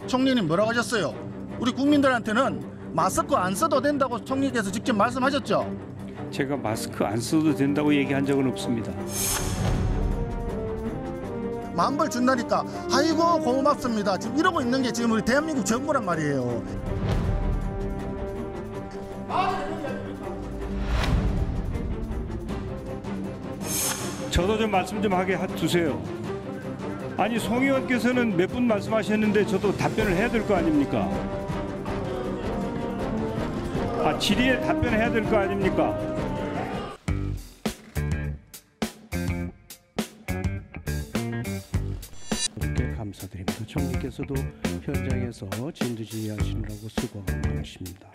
총리님 뭐라고 하셨어요? 우리 국민들한테는 마스크 안 써도 된다고 총리께서 직접 말씀하셨죠? 제가 마스크 안 써도 된다고 얘기한 적은 없습니다. 만불 준다니까 아이고 고맙습니다. 지금 이러고 있는 게 지금 우리 대한민국 정부란 말이에요. 저도 좀 말씀 좀 하게 두세요. 아니 송 의원께서는 몇 분 말씀하셨는데 저도 답변을 해야 될 거 아닙니까? 질의에 답변해야 될 거 아닙니까? 이렇게 감사드립니다. 총리께서도 현장에서 진두지휘하시느라고 수고가 많으십니다.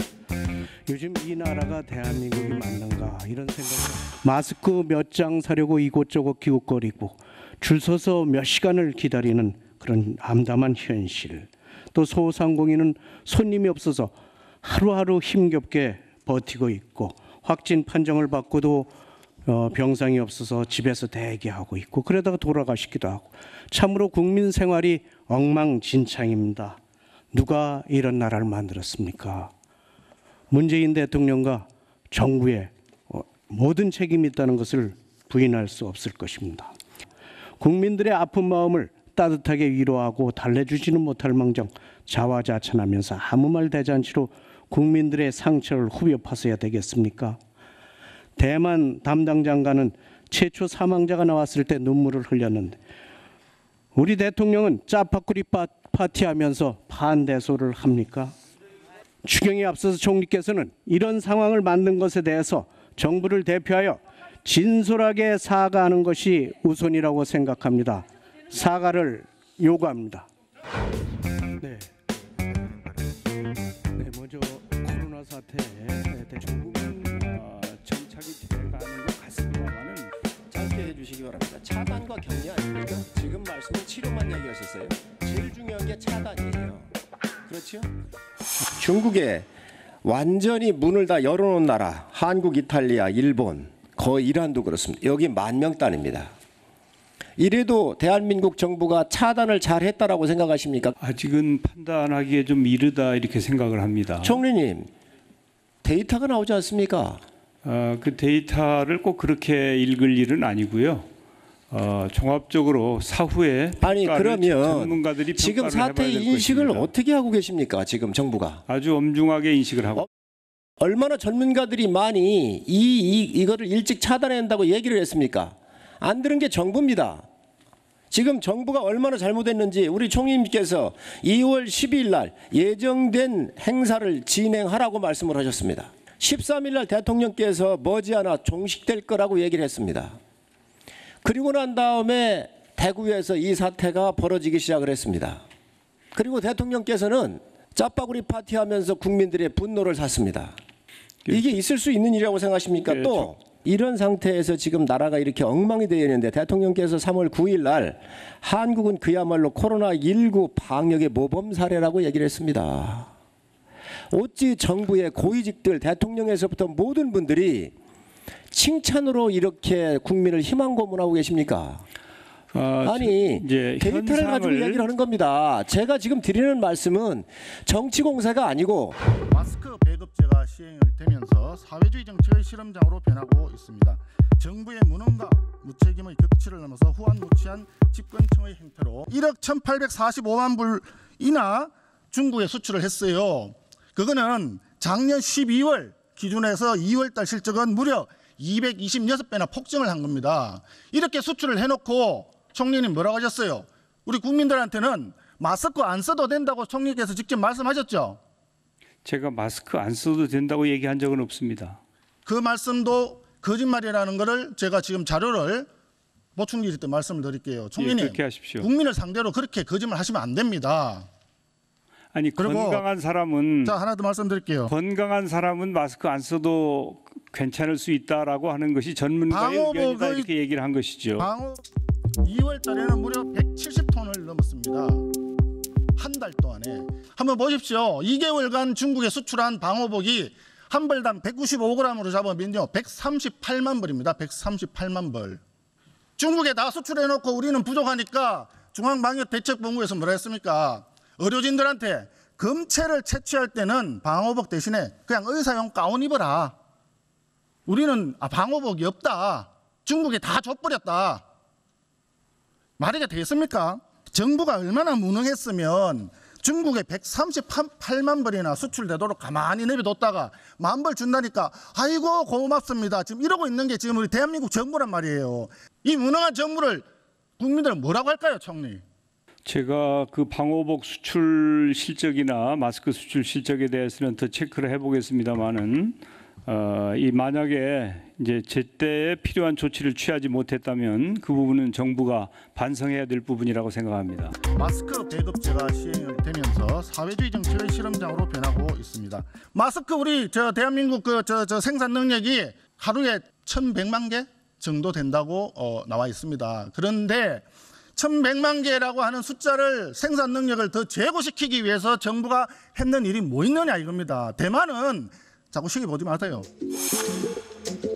요즘 이 나라가 대한민국이 맞는가 이런 생각을 마스크 몇 장 사려고 이곳저곳 기웃거리고 줄 서서 몇 시간을 기다리는 그런 암담한 현실, 또 소상공인은 손님이 없어서 하루하루 힘겹게 버티고 있고 확진 판정을 받고도 병상이 없어서 집에서 대기하고 있고 그러다가 돌아가시기도 하고 참으로 국민 생활이 엉망진창입니다. 누가 이런 나라를 만들었습니까? 문재인 대통령과 정부에 모든 책임이 있다는 것을 부인할 수 없을 것입니다. 국민들의 아픈 마음을 따뜻하게 위로하고 달래주지는 못할 망정 자화자찬하면서 아무 말 대잔치로 국민들의 상처를 후벼 파서야 되겠습니까? 대만 담당 장관은 최초 사망자가 나왔을 때 눈물을 흘렸는데 우리 대통령은 짜파구리 파티하면서 반대소를 합니까? 추경에 앞서서 총리께서는 이런 상황을 만든 것에 대해서 정부를 대표하여 진솔하게 사과하는 것이 우선이라고 생각합니다. 사과를 요구합니다. 네, 먼저 코로나 사태에 대충 정착이 돼가는 것 같습니다만은 짧게 해주시기 바랍니다. 차단과 격리 아닙니까? 지금 말씀은 치료만 얘기하셨어요. 제일 중요한 게 차단이에요. 그렇죠? 중국에 완전히 문을 다 열어놓은 나라, 한국, 이탈리아, 일본, 거의 이란도 그렇습니다. 여기 10,000명 단위입니다. 이래도 대한민국 정부가 차단을 잘했다라고 생각하십니까? 아직은 판단하기에 좀 이르다 이렇게 생각을 합니다. 총리님, 데이터가 나오지 않습니까? 그 데이터를 꼭 그렇게 읽을 일은 아니고요. 종합적으로 사후에 아니 그러면 전문가들이 지금 사태의 인식을 것입니다. 어떻게 하고 계십니까? 지금 정부가 아주 엄중하게 인식을 하고 얼마나 전문가들이 많이 이거를 일찍 차단해야 한다고 얘기를 했습니까? 안 들은 게 정부입니다. 지금 정부가 얼마나 잘못했는지 우리 총리님께서 2월 12일 날 예정된 행사를 진행하라고 말씀을 하셨습니다. 13일 날 대통령께서 머지않아 종식될 거라고 얘기를 했습니다. 그리고 난 다음에 대구에서 이 사태가 벌어지기 시작을 했습니다. 그리고 대통령께서는 짜파구리 파티하면서 국민들의 분노를 샀습니다. 이게 있을 수 있는 일이라고 생각하십니까? 또 이런 상태에서 지금 나라가 이렇게 엉망이 되어 있는데 대통령께서 3월 9일 날 한국은 그야말로 코로나19 방역의 모범 사례라고 얘기를 했습니다. 어찌 정부의 고위직들 대통령에서부터 모든 분들이 칭찬으로 이렇게 국민을 희망 고문하고 계십니까? 아니 데이터를 가지고 이야기를 하는 겁니다. 제가 지금 드리는 말씀은 정치 공세가 아니고 마스크 배급제가 시행을 되면서 사회주의 정책의 실험장으로 변하고 있습니다. 정부의 무능과 무책임의 격치를 넘어서 후한무치한 집권층의 행태로 1억 1,845만 불이나 중국에 수출을 했어요. 그거는 작년 12월 기준에서 2월 달 실적은 무려 226배나 폭증을 한 겁니다. 이렇게 수출을 해놓고 총리님 뭐라고 하셨어요? 우리 국민들한테는 마스크 안 써도 된다고 총리께서 직접 말씀하셨죠? 제가 마스크 안 써도 된다고 얘기한 적은 없습니다. 그 말씀도 거짓말이라는 것을 제가 지금 자료를 보충질의 때 말씀을 드릴게요. 총리님, 그렇게 하십시오. 국민을 상대로 그렇게 거짓말 하시면 안 됩니다. 아니 건강한 사람은 자 하나 더 말씀드릴게요. 건강한 사람은 마스크 안 써도 괜찮을 수 있다라고 하는 것이 전문가의 의견이다 이렇게 얘기를 한 것이죠. 2월 달에는 무려 170톤을 넘었습니다. 한 달 동안에. 한번 보십시오. 2개월간 중국에 수출한 방호복이 한 벌당 195g으로 잡으면요 138만 벌입니다. 138만 벌. 중국에 다 수출해놓고 우리는 부족하니까 중앙방역대책본부에서 뭐라 했습니까? 의료진들한테 검체를 채취할 때는 방호복 대신에 그냥 의사용 가운 입어라. 우리는 방호복이 없다. 중국에 다 줘버렸다. 말이 되겠습니까? 정부가 얼마나 무능했으면 중국에 138만 벌이나 수출되도록 가만히 내버려뒀다가 10,000벌 준다니까 아이고 고맙습니다. 지금 이러고 있는 게 지금 우리 대한민국 정부란 말이에요. 이 무능한 정부를 국민들은 뭐라고 할까요, 총리? 제가 그 방호복 수출 실적이나 마스크 수출 실적에 대해서는 더 체크를 해보겠습니다만은 이 만약에 이제 제때에 필요한 조치를 취하지 못했다면 그 부분은 정부가 반성해야 될 부분이라고 생각합니다. 마스크 배급제가 시행이 되면서 사회주의 정책의 실험장으로 변하고 있습니다. 마스크 우리 대한민국 생산 능력이 하루에 1,100만 개 정도 된다고 나와 있습니다. 그런데 1,100만 개라고 하는 숫자를 생산 능력을 더 제고시키기 위해서 정부가 했는 일이 뭐 있느냐 이겁니다. 대만은 자꾸 시기 보지 마세요.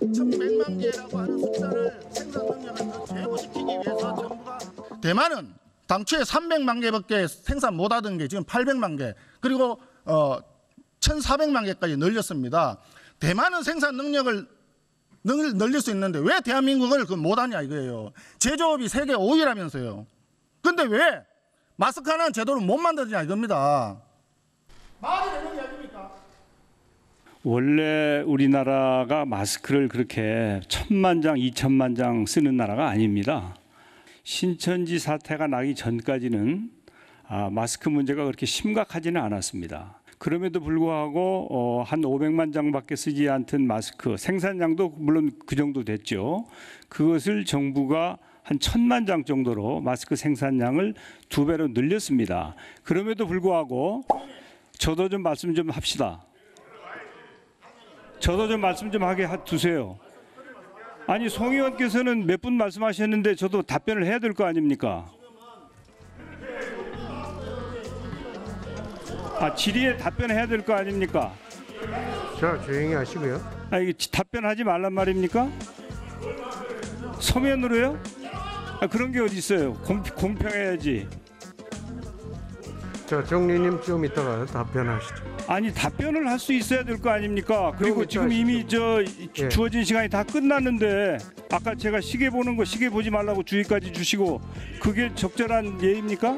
1,100만 개라고 하는 숫자를 생산 능력을 더 제고시키기 위해서 정부가 대만은 당초에 300만 개밖에 생산 못하던 게 지금 800만 개 그리고 1,400만 개까지 늘렸습니다. 대만은 생산 능력을 늘릴 수 있는데 왜 대한민국을 못하냐 이거예요. 제조업이 세계 5위라면서요. 근데 왜 마스크 하나는 제대로 못 만드냐 이겁니다. 말이 되는 이야기입니까? 원래 우리나라가 마스크를 그렇게 1,000만 장, 2,000만 장 쓰는 나라가 아닙니다. 신천지 사태가 나기 전까지는 마스크 문제가 그렇게 심각하지는 않았습니다. 그럼에도 불구하고 한 500만 장밖에 쓰지 않던 마스크 생산량도 물론 그 정도 됐죠. 그것을 정부가 한 1,000만 장 정도로 마스크 생산량을 2배로 늘렸습니다. 그럼에도 불구하고 저도 좀 말씀 좀 합시다. 저도 좀 말씀 좀 하게 두세요. 아니 송 의원께서는 몇 분 말씀하셨는데 저도 답변을 해야 될 거 아닙니까? 질의에 답변해야 될 거 아닙니까? 자, 조용히 하시고요. 이게 답변하지 말란 말입니까? 서면으로요? 그런 게 어디 있어요? 공평해야지. 자, 정리님 좀 이따가 답변하시죠. 아니 답변을 할 수 있어야 될 거 아닙니까? 그리고 지금 이미 예. 주어진 시간이 다 끝났는데 아까 제가 시계 보는 거 시계 보지 말라고 주의까지 주시고 그게 적절한 예입니까?